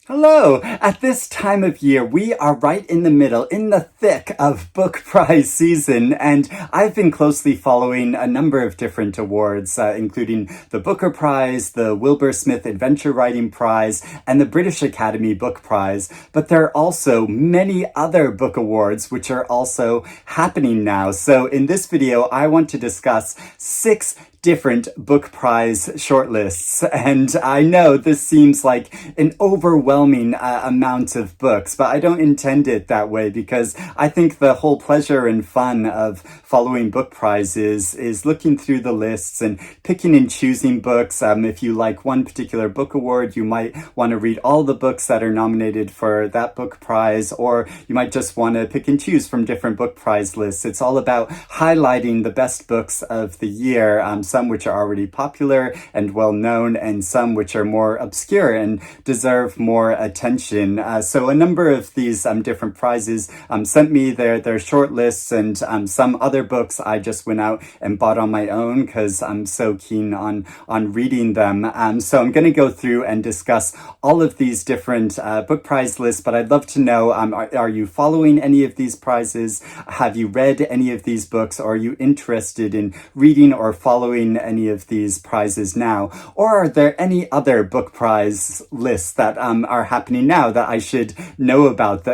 Hello! At this time of year, we are right in the middle, in the thick of book prize season, and I've been closely following a number of different awards, including the Booker Prize, the Wilbur Smith Adventure Writing Prize, and the British Academy Book Prize. But there are also many other book awards which are also happening now. So in this video, I want to discuss 6 different book prize shortlists, and I know this seems like an overwhelming amount of books, but I don't intend it that way, because I think the whole pleasure and fun of following book prizes is looking through the lists and picking and choosing books. If you like one particular book award, you might want to read all the books that are nominated for that book prize, or you might just want to pick and choose from different book prize lists. It's all about highlighting the best books of the year, some which are already popular and well known, and some which are more obscure and deserve more attention. So a number of these different prizes sent me their short lists, and some other books I just went out and bought on my own because I'm so keen on reading them. So I'm going to go through and discuss all of these different book prize lists, but I'd love to know, are you following any of these prizes? Have you read any of these books? Or are you interested in reading or following any of these prizes now? Or are there any other book prize lists that are happening now that I should know about?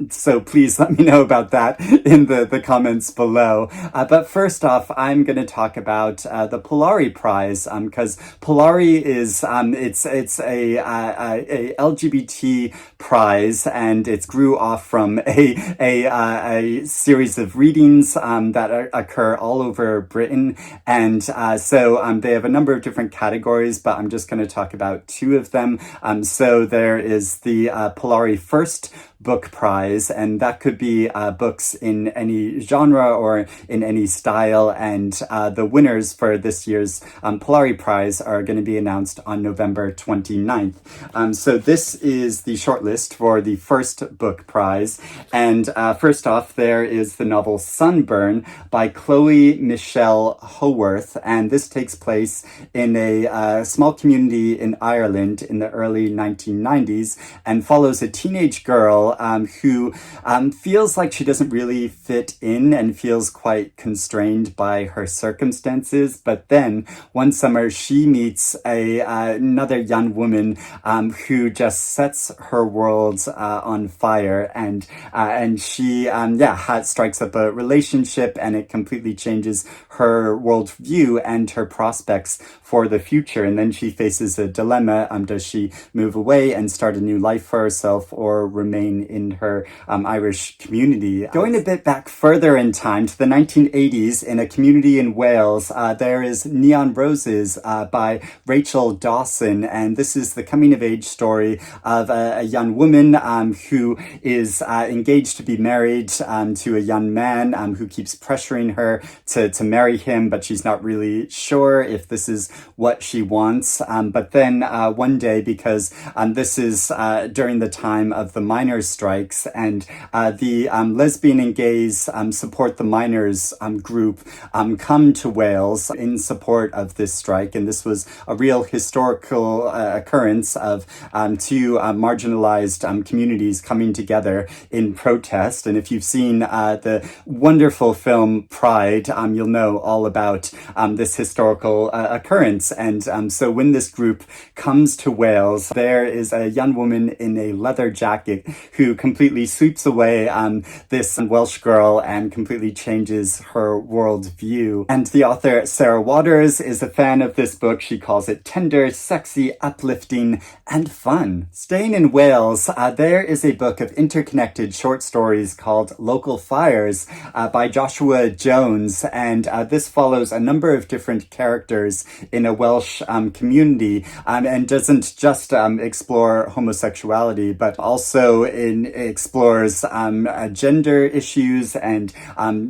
So please let me know about that in the comments below. But first off, I'm going to talk about the Polari Prize, because Polari is it's a LGBT prize, and it grew off from a series of readings that occur all over Britain, and so they have a number of different categories, but I'm just going to talk about 2 of them. So there is the Polari First Book Prize, and that could be books in any genre or in any style, and the winners for this year's Polari Prize are going to be announced on November 29th. So this is the shortlist for the First Book Prize, and first off there is the novel Sunburn by Chloe Michelle Haworth, and this takes place in a small community in Ireland in the early 1990s, and follows a teenage girl who feels like she doesn't really fit in and feels quite constrained by her circumstances. But then one summer she meets another young woman who just sets her world on fire, and she strikes up a relationship, and it completely changes her worldview and her prospects for the future. And then she faces a dilemma. Does she move away and start a new life for herself, or remain in her Irish community? Going a bit back further in time to the 1980s, in a community in Wales, there is Neon Roses by Rachel Dawson, and this is the coming-of-age story of a young woman who is engaged to be married to a young man who keeps pressuring her to marry him, but she's not really sure if this is what she wants. But then one day, because this is during the time of the miners' strikes, and the lesbian and gays support the miners group come to Wales in support of this strike, and this was a real historical occurrence of 2 marginalized communities coming together in protest. And if you've seen the wonderful film Pride, you'll know all about this historical occurrence. And so when this group comes to Wales, there is a young woman in a leather jacket who completely sweeps away this Welsh girl and completely changes her worldview. And the author, Sarah Waters, is a fan of this book. She calls it tender, sexy, uplifting, and fun. Staying in Wales, there is a book of interconnected short stories called Local Fires by Joshua Jones, and this follows a number of different characters in a Welsh community, and doesn't just explore homosexuality, but also it explores gender issues and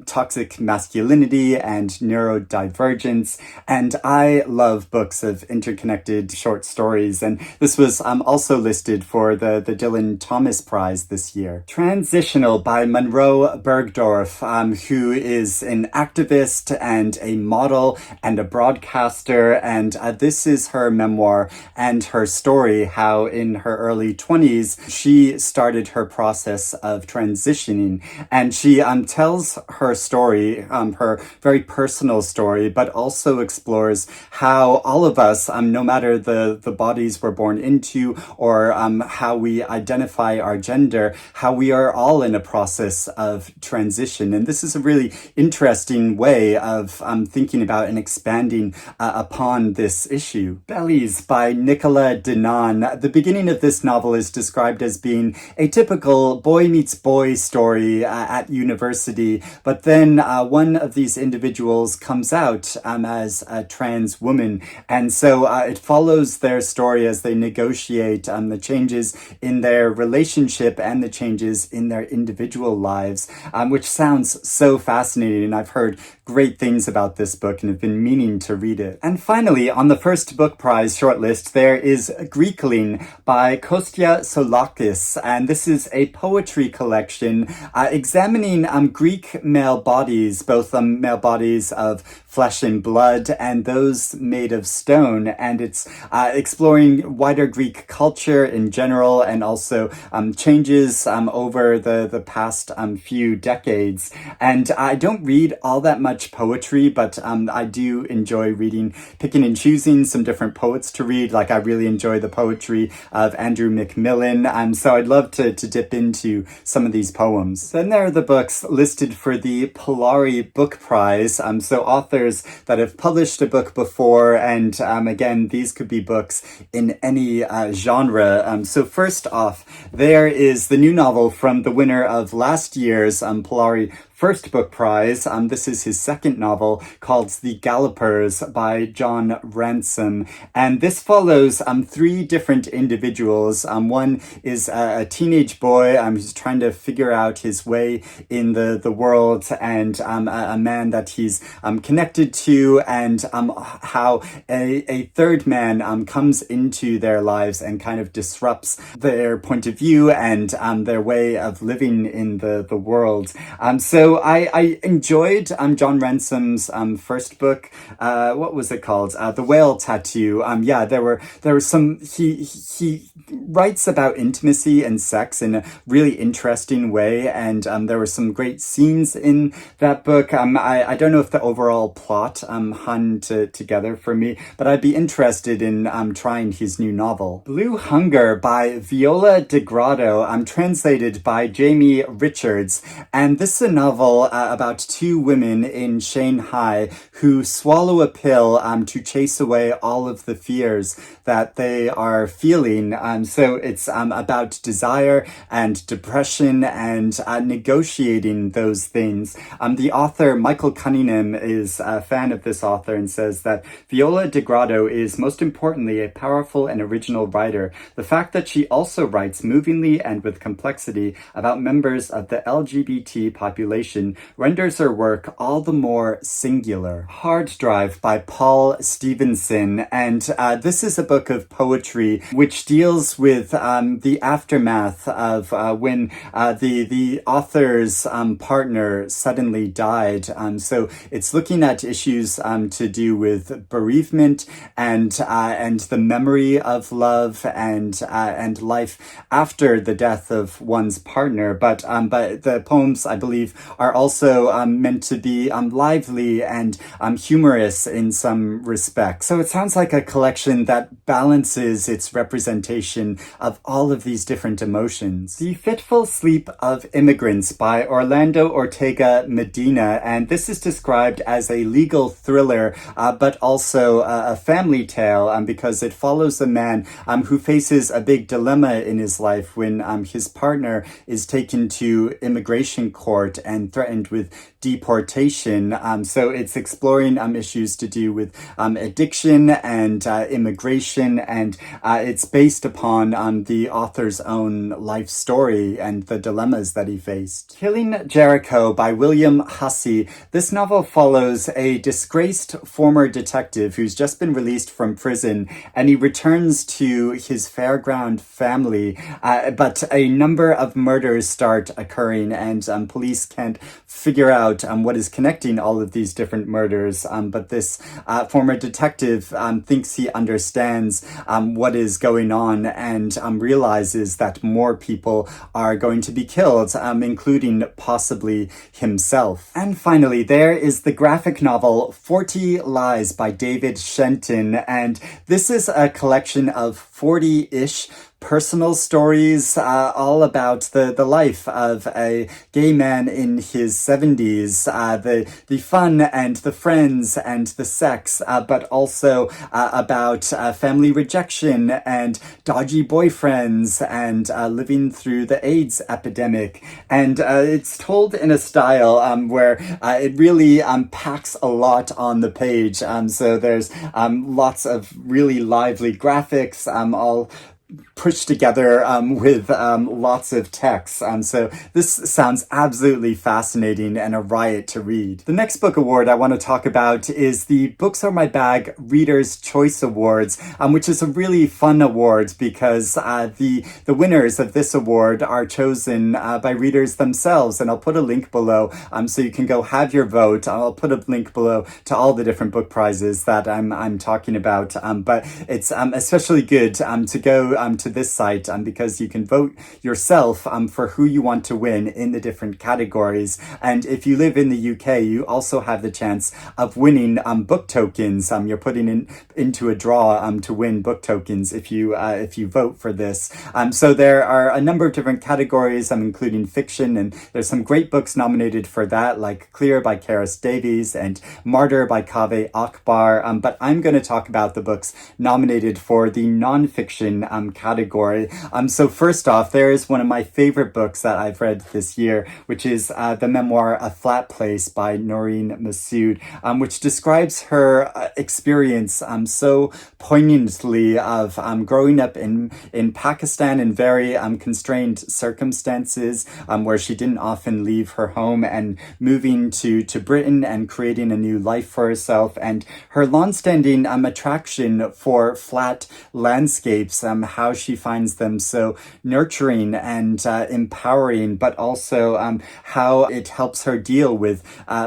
toxic masculinity and neurodivergence. And I love books of interconnected short stories. And this was also listed for the Dylan Thomas Prize this year. Transitional by Munroe Bergdorf, who is an activist and a model and a broadcaster. And this is her memoir and her story, how in her early 20s, she started her process of transitioning. And she tells her story, her very personal story, but also explores how all of us, no matter the bodies we're born into or how we identify our gender, how we are all in a process of transition. And this is a really interesting way of thinking about and expanding upon this issue. Bellies by Nicola Dinan. The beginning of this novel is described as being a typical boy meets boy story at university, but then one of these individuals comes out as a trans woman, and so it follows their story as they negotiate the changes in their relationship and the changes in their individual lives, which sounds so fascinating, and I've heard great things about this book and have been meaning to read it. And finally, on the first book prize shortlist, there is Greekling by Kostya Tsolakis, and this is a poetry collection examining Greek male bodies, both male bodies of flesh and blood and those made of stone, and it's exploring wider Greek culture in general and also changes over the past few decades. And I don't read all that much poetry, but I do enjoy reading, picking and choosing some different poets to read. Like I really enjoy the poetry of Andrew McMillan, so I'd love to dip into some of these poems. Then there are the books listed for the Polari Book Prize, so authors that have published a book before, and again, these could be books in any genre. So first off, there is the new novel from the winner of last year's Polari First Book Prize. This is his second novel called The Gallopers by Jon Ransom. And this follows three different individuals. One is a teenage boy who's trying to figure out his way in the world, and a man that he's connected to, and how a third man comes into their lives and kind of disrupts their point of view and their way of living in the world. So I enjoyed Jon Ransom's first book. What was it called? The Whale Tattoo. Yeah, there were some. He writes about intimacy and sex in a really interesting way, and there were some great scenes in that book. I don't know if the overall plot hung together for me, but I'd be interested in trying his new novel. Blue Hunger by Viola de Grado, translated by Jamie Richards, and this is a novel about two women in Shanghai who swallow a pill to chase away all of the fears that they are feeling. So it's about desire and depression and negotiating those things. The author, Michael Cunningham, is a fan of this author and says that Viola de Grado is most importantly a powerful and original writer. The fact that she also writes movingly and with complexity about members of the LGBT population renders her work all the more singular. Hard Drive by Paul Stevenson, and this is a book of poetry which deals with the aftermath of when the author's partner suddenly died. So it's looking at issues to do with bereavement and the memory of love and life after the death of one's partner. But the poems, I believe, are also meant to be lively and humorous in some respects. So it sounds like a collection that balances its representation of all of these different emotions. The Fitful Sleep of Immigrants by Orlando Ortega-Medina, and this is described as a legal thriller, but also a family tale, because it follows a man who faces a big dilemma in his life when his partner is taken to immigration court and threatened with deportation. So it's exploring issues to do with addiction and immigration, and it's based upon the author's own life story and the dilemmas that he faced. Killing Jericho by William Hussey. This novel follows a disgraced former detective who's just been released from prison, and he returns to his fairground family, but a number of murders start occurring, and police can't figure out what is connecting all of these different murders, but this former detective thinks he understands what is going on, and realizes that more people are going to be killed, including possibly himself. And finally, there is the graphic novel 40 Lies by David Shenton, and this is a collection of 40-ish personal stories, all about the life of a gay man in his 70s, the fun and the friends and the sex, but also about family rejection and dodgy boyfriends and living through the AIDS epidemic. And it's told in a style where it really packs a lot on the page. So there's lots of really lively graphics, all pushed together with lots of text. So this sounds absolutely fascinating and a riot to read. The next book award I want to talk about is the Books Are My Bag Reader's Choice Awards, which is a really fun award because the winners of this award are chosen by readers themselves. And I'll put a link below so you can go have your vote. I'll put a link below to all the different book prizes that I'm talking about. But it's especially good to go to this site because you can vote yourself for who you want to win in the different categories. And if you live in the UK, you also have the chance of winning book tokens. You're putting into a draw to win book tokens if you vote for this. So there are a number of different categories, including fiction, and there's some great books nominated for that, like Clear by Karis Davies and Martyr by Kaveh Akbar. But I'm going to talk about the books nominated for the non-fiction category. So first off, there is one of my favorite books that I've read this year, which is the memoir A Flat Place by Noreen Masud, which describes her experience so poignantly of growing up in Pakistan in very constrained circumstances, where she didn't often leave her home, and moving to Britain and creating a new life for herself, and her longstanding attraction for flat landscapes, how she finds them so nurturing and empowering, but also how it helps her deal with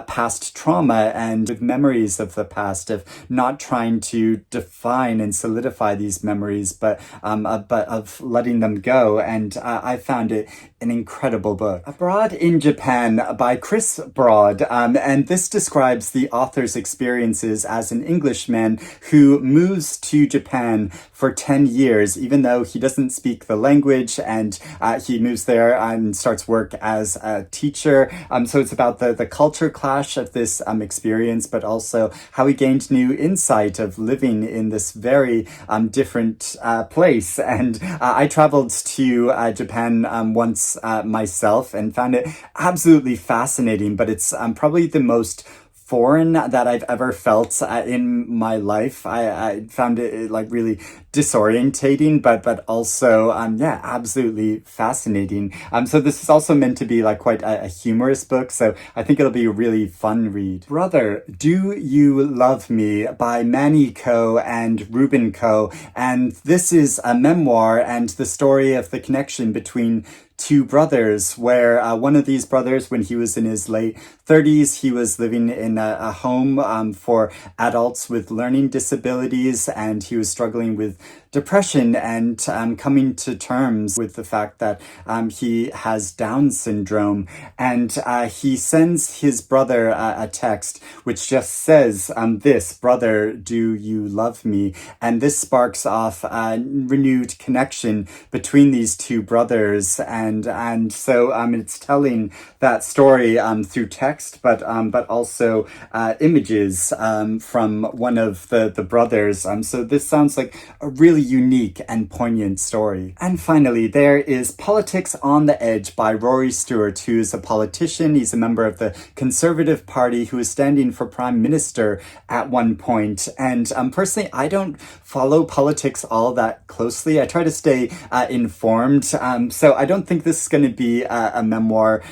past trauma and with memories of the past, of not trying to define and solidify these memories, but of letting them go. And I found it an incredible book. Abroad in Japan by Chris Broad, and this describes the author's experiences as an Englishman who moves to Japan for 10 years, even though he doesn't speak the language, and he moves there and starts work as a teacher. So it's about the culture clash of this experience, but also how he gained new insight of living in this very different place. And I traveled to Japan once myself and found it absolutely fascinating, but it's probably the most foreign that I've ever felt in my life. I found it like really disorientating, but also absolutely fascinating. So this is also meant to be like quite a humorous book, so I think it'll be a really fun read. Brother, Do You Love Me by Manni Coe Rueben Coe, and this is a memoir and the story of the connection between two brothers, where one of these brothers, when he was in his late 30s, he was living in a home for adults with learning disabilities, and he was struggling with depression and coming to terms with the fact that he has Down syndrome. And he sends his brother a text which just says this: "Brother, do you love me?" And this sparks off a renewed connection between these two brothers. And and so it's telling that story through text, but also images from one of the brothers. So this sounds like a really unique and poignant story. And finally, there is Politics on the Edge by Rory Stewart, who's a politician. He's a member of the Conservative Party who is standing for Prime Minister at one point. And personally, I don't follow politics all that closely. I try to stay informed. So I don't think this is going to be a memoir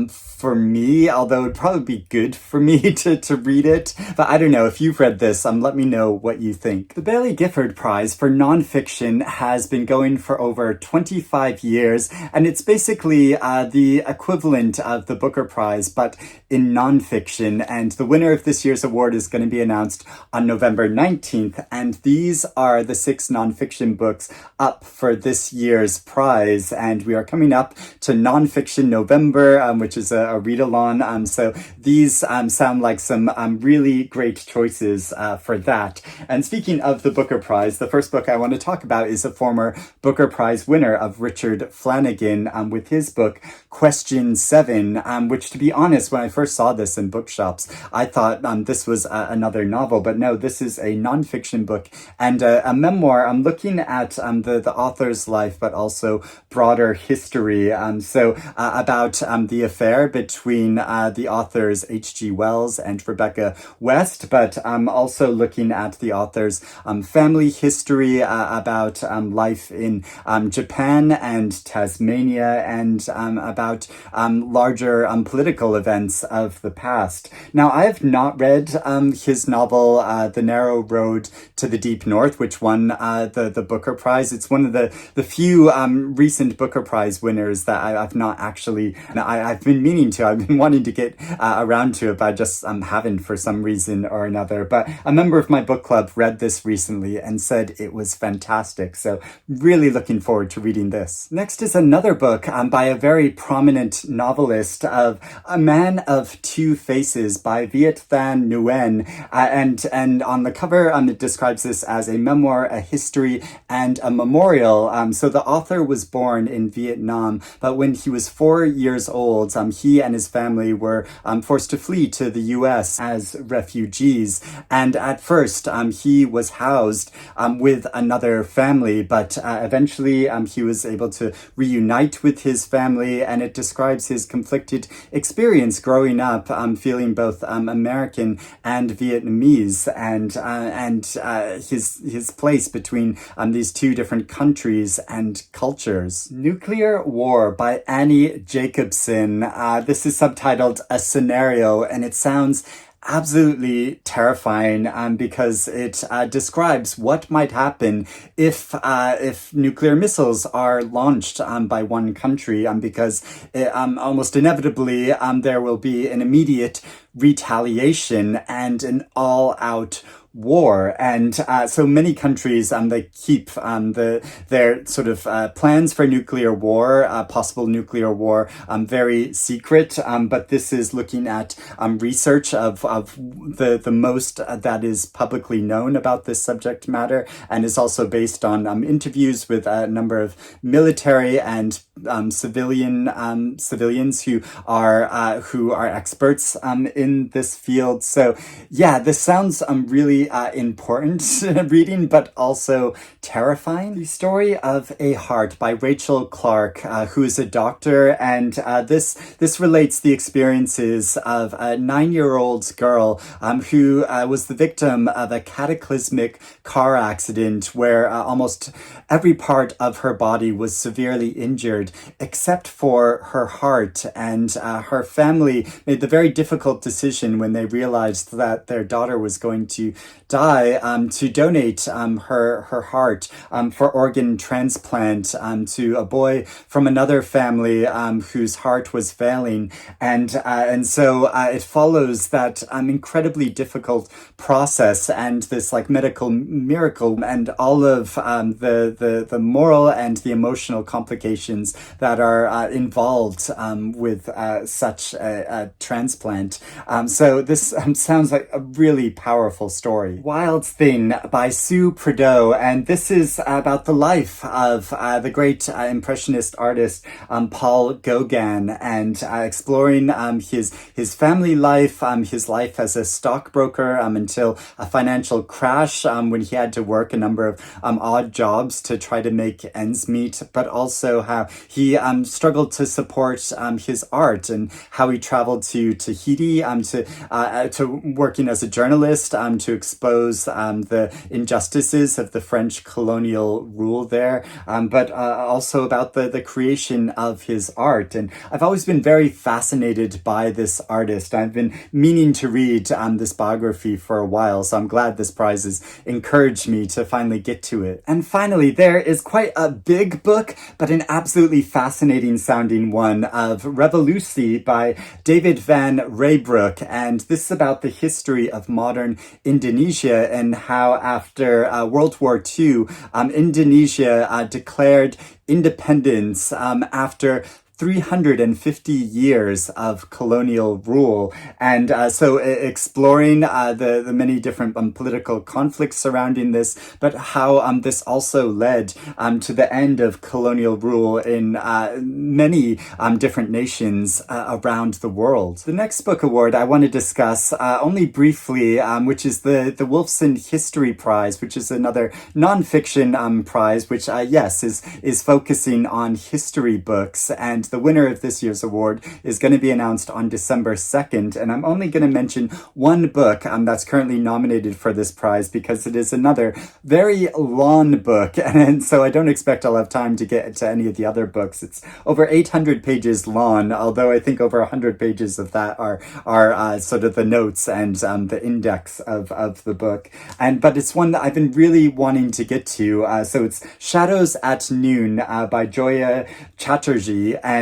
for me, although it'd probably be good for me to read it. But I don't know, if you've read this, let me know what you think. The Baillie Gifford Prize for nonfiction has been going for over 25 years, and it's basically the equivalent of the Booker Prize, but in nonfiction. And the winner of this year's award is going to be announced on November 19th, and these are the 6 nonfiction books up for this year's prize. And we are coming up to Nonfiction November, which is a read-along. So these sound like some really great choices for that. And speaking of the Booker Prize, the first book I want to talk about is a former Booker Prize winner of Richard Flanagan with his book Question 7, which, to be honest, when I first saw this in bookshops, I thought this was another novel. But no, this is a nonfiction book and a memoir. I'm looking at the author's life, but also broader history. So about the affair between the authors H.G. Wells and Rebecca West, but also looking at the author's family history, about life in Japan and Tasmania, and about larger political events of the past. Now, I have not read his novel, The Narrow Road to the Deep North, which won the Booker Prize. It's one of the few recent Booker Prize winners that I've not actually, I've been meaning to, I've been wanting to get around to it, but I just haven't for some reason or another. But a member of my book club read this recently and said it was fantastic. So really looking forward to reading this. Next is another book by a very prominent novelist, of A Man of Two Faces by Viet Thanh Nguyen. And on the cover, it describes this as a memoir, a history, and a memorial. So the author was born in Vietnam, but when he was 4 years old, he and his family were forced to flee to the U.S. as refugees. And at first, he was housed with another family, but eventually he was able to reunite with his family, and it describes his conflicted experience growing up, feeling both American and Vietnamese, and his place between these two different countries and cultures. Nuclear War by Annie Jacobson. This is subtitled A Scenario, and it sounds absolutely terrifying because it describes what might happen if nuclear missiles are launched by one country, because almost inevitably there will be an immediate retaliation and an all-out war. And so many countries, they keep their sort of plans for nuclear war, possible nuclear war, very secret. But this is looking at research of the most that is publicly known about this subject matter, and is also based on interviews with a number of military and civilians who are experts in this field. So yeah, this sounds really important reading, but also terrifying. The Story of a Heart by Rachel Clark, who is a doctor, and this relates the experiences of a 9-year-old girl who was the victim of a cataclysmic car accident where almost every part of her body was severely injured except for her heart. And her family made the very difficult decision when they realized that their daughter was going to die, to donate her heart for organ transplant to a boy from another family whose heart was failing. And so it follows that incredibly difficult process and this like medical miracle, and all of the moral and the emotional complications that are involved with such a transplant. So this sounds like a really powerful story. story. Wild Thing by Sue Prideaux, and this is about the life of the great Impressionist artist Paul Gauguin, and exploring his family life, his life as a stockbroker until a financial crash when he had to work a number of odd jobs to try to make ends meet, but also how he struggled to support his art, and how he traveled to Tahiti to working as a journalist to expose the injustices of the French colonial rule there, but also about the creation of his art. And I've always been very fascinated by this artist. I've been meaning to read this biography for a while, so I'm glad this prize has encouraged me to finally get to it. And finally, there is quite a big book, but an absolutely fascinating sounding one, of Revolutie by David van Raybroek, and this is about the history of modern Indonesia and how after World War II, Indonesia declared independence after 350 years of colonial rule, and so exploring the many different political conflicts surrounding this, but how this also led to the end of colonial rule in many different nations around the world. The next book award I want to discuss only briefly, which is the Wolfson History Prize, which is another nonfiction prize, which yes is focusing on history books, and the winner of this year's award is going to be announced on December 2nd, and I'm only going to mention one book that's currently nominated for this prize because it is another very long book, and so I don't expect I'll have time to get to any of the other books. It's over 800 pages long, although I think over 100 pages of that are sort of the notes and the index of the book, but it's one that I've been really wanting to get to. So it's Shadows at Noon by Joya Chatterjee, and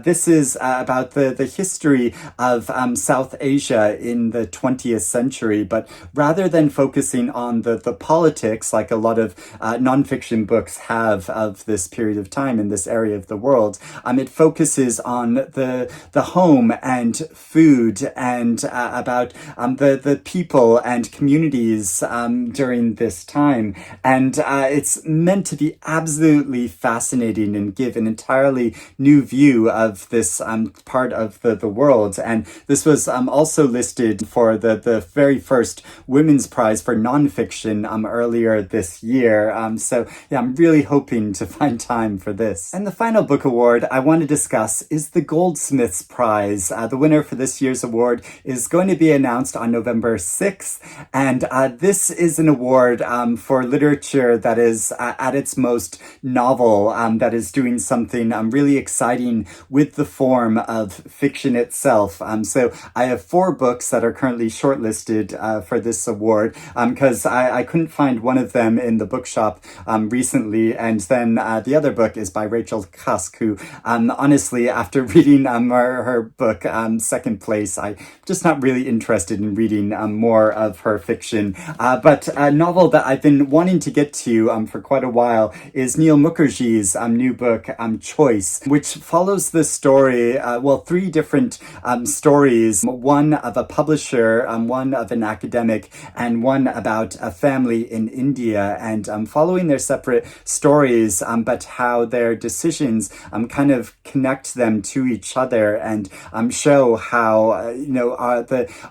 this is about the history of South Asia in the 20th century, but rather than focusing on the politics like a lot of nonfiction books have of this period of time in this area of the world, it focuses on the home and food, and about the people and communities during this time, and it's meant to be absolutely fascinating and give an entirely new view of this part of the world. And this was also listed for the very first Women's Prize for Nonfiction earlier this year. So yeah, I'm really hoping to find time for this. And the final book award I want to discuss is the Goldsmiths Prize. The winner for this year's award is going to be announced on November 6th, and this is an award for literature that is at its most novel, that is doing something really exciting with the form of fiction itself. So I have 4 books that are currently shortlisted for this award, because I couldn't find one of them in the bookshop recently, and then the other book is by Rachel Cusk, who honestly, after reading her book, Second Place, I'm just not really interested in reading more of her fiction. But a novel that I've been wanting to get to for quite a while is Neil Mukherjee's new book, Choice, which follows the story, 3 different stories, one of a publisher, one of an academic, and one about a family in India, and following their separate stories, but how their decisions kind of connect them to each other, and show how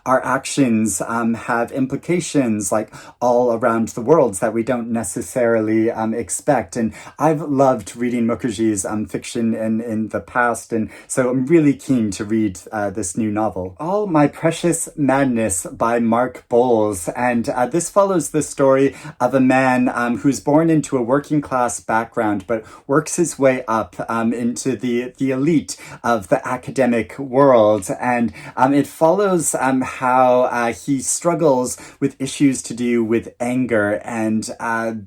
our actions have implications like all around the world that we don't necessarily expect. And I've loved reading Mukherjee's fiction in the past, and so I'm really keen to read this new novel. All My Precious Madness by Mark Bowles, and this follows the story of a man who's born into a working class background but works his way up into the elite of the academic world, and it follows how he struggles with issues to do with anger and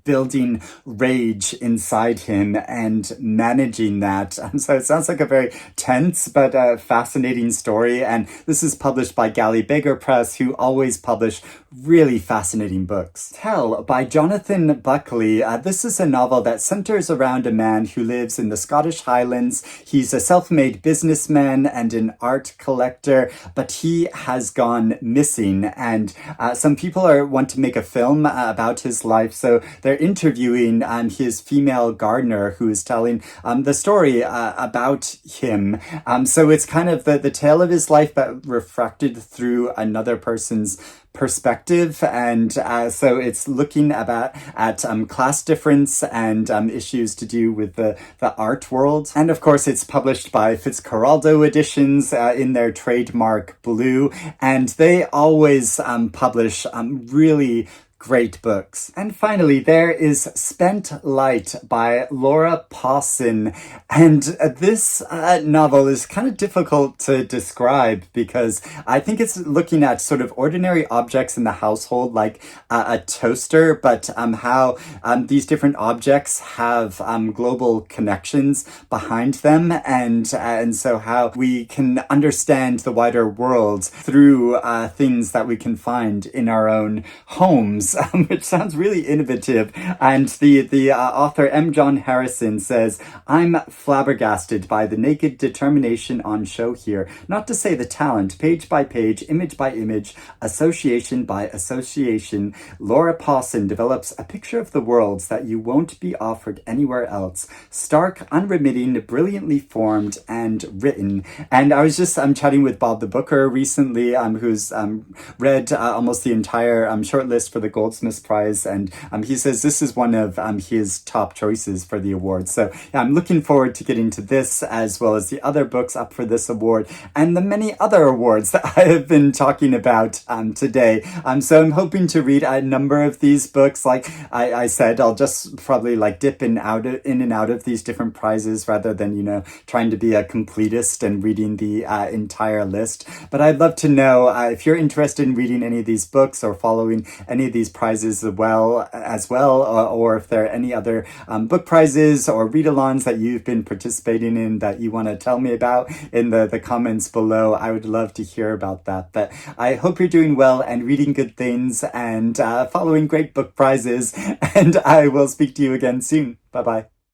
building rage inside him and managing that. So it sounds like a very tense but fascinating story, and this is published by Galley Beggar Press, who always publish really fascinating books. Tell by Jonathan Buckley. This is a novel that centers around a man who lives in the Scottish Highlands. He's a self-made businessman and an art collector, but he has gone missing. And some people want to make a film about his life, so they're interviewing his female gardener who is telling the story about him. So it's kind of the tale of his life, but refracted through another person's perspective, and so it's looking at class difference and issues to do with the art world. And of course, it's published by Fitzcarraldo Editions in their trademark blue, and they always publish really great books. And finally, there is Spent Light by Laura Pawson. And this novel is kind of difficult to describe because I think it's looking at sort of ordinary objects in the household, like a toaster, but how these different objects have global connections behind them. And so how we can understand the wider world through things that we can find in our own homes. Which sounds really innovative. And the author M. John Harrison says, "I'm flabbergasted by the naked determination on show here, not to say the talent, page by page, image by image, association by association. Laura Pawson develops a picture of the worlds that you won't be offered anywhere else. Stark, unremitting, brilliantly formed, and written." And I was just chatting with Bob the Booker recently, who's read almost the entire shortlist for the Goldsmiths Prize, and he says this is one of his top choices for the award. So yeah, I'm looking forward to getting to this, as well as the other books up for this award, and the many other awards that I have been talking about today. So I'm hoping to read a number of these books. Like I said, I'll just probably dip in and out of these different prizes rather than, trying to be a completist and reading the entire list. But I'd love to know if you're interested in reading any of these books or following any of these prizes as well, or if there are any other book prizes or read-alongs that you've been participating in that you want to tell me about in the comments below. I would love to hear about that. But I hope you're doing well and reading good things and following great book prizes, and I will speak to you again soon. Bye-bye.